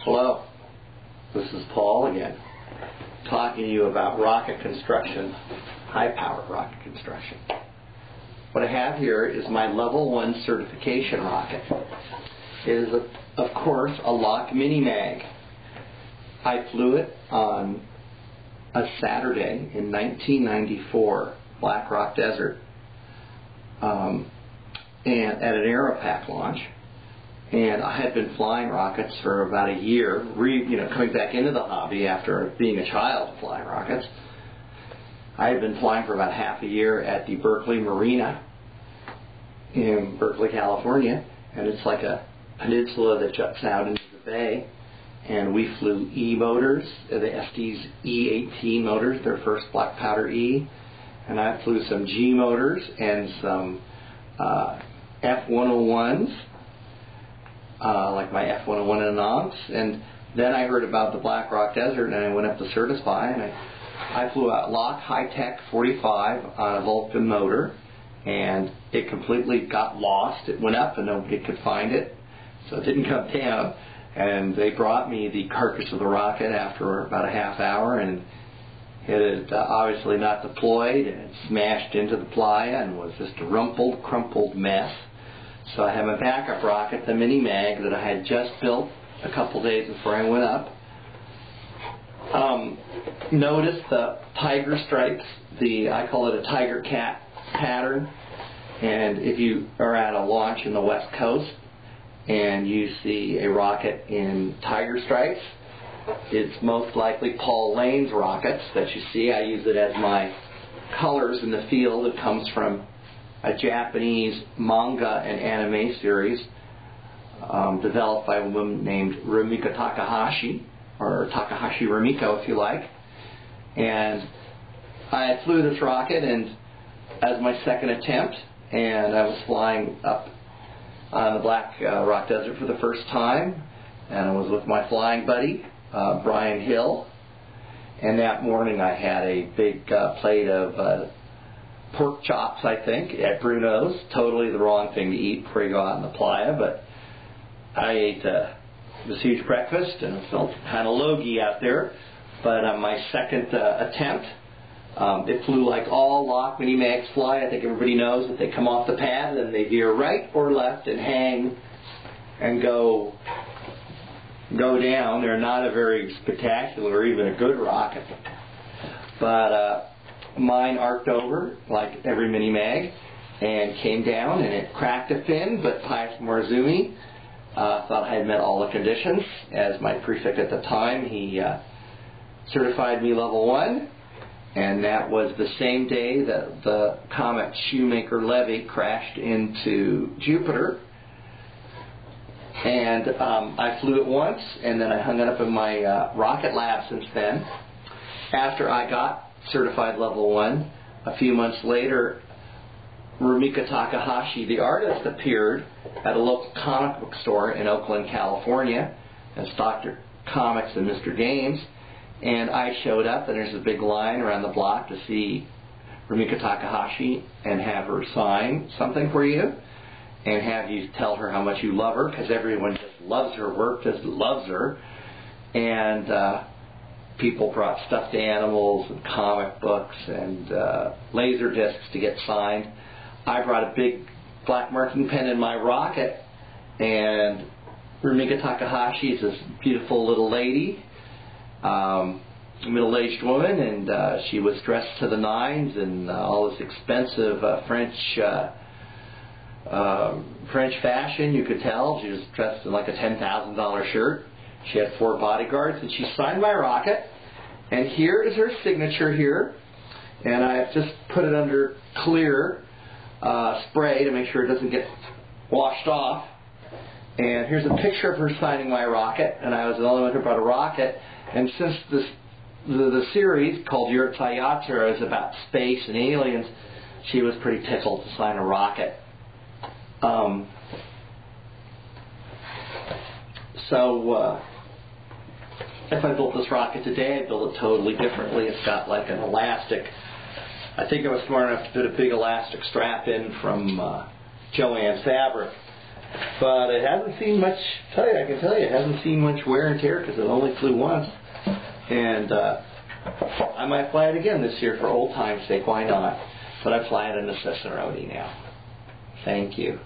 Hello, this is Paul again, talking to you about rocket construction, high-powered rocket construction. What I have here is my Level 1 certification rocket. It is, of course, a Lock Mini-Mag. I flew it on a Saturday in 1994, Blackrock Desert, and at an Aeropack launch. And I had been flying rockets for about a year, coming back into the hobby after being a child flying rockets. I had been flying for about half a year at the Berkeley Marina in Berkeley, California, and it's like a peninsula that juts out into the bay. And we flew E motors, the Estes E18 motors, their first black powder E, and I flew some G motors and some F101s. Like my F101 in Nantes, and then I heard about the Blackrock Desert, and I went up to certify, and I flew a Lock High-Tech 45 on a Vulcan motor, and it completely got lost. It went up, and nobody could find it, so it didn't come down. And they brought me the carcass of the rocket after about a half hour, and it had obviously not deployed, and it smashed into the playa and was just a rumpled, crumpled mess. So I have my backup rocket, the Mini-Mag, that I had just built a couple days before I went up. Notice the tiger stripes, I call it a tiger cat pattern. And if you are at a launch in the West Coast and you see a rocket in tiger stripes, it's most likely Paul Lane's rockets that you see. I use it as my colors in the field. It comes from a Japanese manga and anime series developed by a woman named Rumiko Takahashi, or Takahashi Rumiko if you like. And I flew this rocket and as my second attempt, and I was flying up on the Blackrock Desert for the first time, and I was with my flying buddy, Brian Hill. And that morning I had a big plate of pork chops, I think, at Bruno's. Totally the wrong thing to eat before you go out in the playa, but I ate this huge breakfast and felt kind of logy out there. But on my second attempt, it flew like all Lock Mini-Mags fly. I think everybody knows that they come off the pad and they veer right or left and hang and go down. They're not a very spectacular or even a good rocket. But mine arced over like every Mini-Mag and came down, and it cracked a fin, but Pius Morizumi thought I had met all the conditions. As my prefect at the time, he certified me Level 1, and that was the same day that the comet Shoemaker-Levy crashed into Jupiter. And I flew it once, and then I hung it up in my rocket lab since then. After I got certified Level 1, a few months later, Rumiko Takahashi, the artist, appeared at a local comic book store in Oakland, California, as Dr. Comics and Mr. Games, and I showed up, and there's a big line around the block to see Rumiko Takahashi and have her sign something for you, and have you tell her how much you love her, because everyone just loves her work, just loves her. And people brought stuffed animals and comic books and laser discs to get signed. I brought a big black marking pen in my rocket, and Rumiko Takahashi is this beautiful little lady, middle-aged woman, and she was dressed to the nines in all this expensive French fashion. You could tell she was dressed in like a $10,000 shirt. She had 4 bodyguards, and she signed my rocket. And here is her signature here. And I've just put it under clear spray to make sure it doesn't get washed off. And here's a picture of her signing my rocket. And I was the only one who brought a rocket. And since the series called Yurt Sayatsura is about space and aliens, she was pretty tickled to sign a rocket. If I built this rocket today, I'd build it totally differently. It's got like an elastic. I think I was smart enough to put a big elastic strap in from Joanne Fabric But it hasn't seen much, I can tell you, it hasn't seen much wear and tear because it only flew once. And I might fly it again this year for old time's sake, why not? But I fly it in the Cicerone now. Thank you.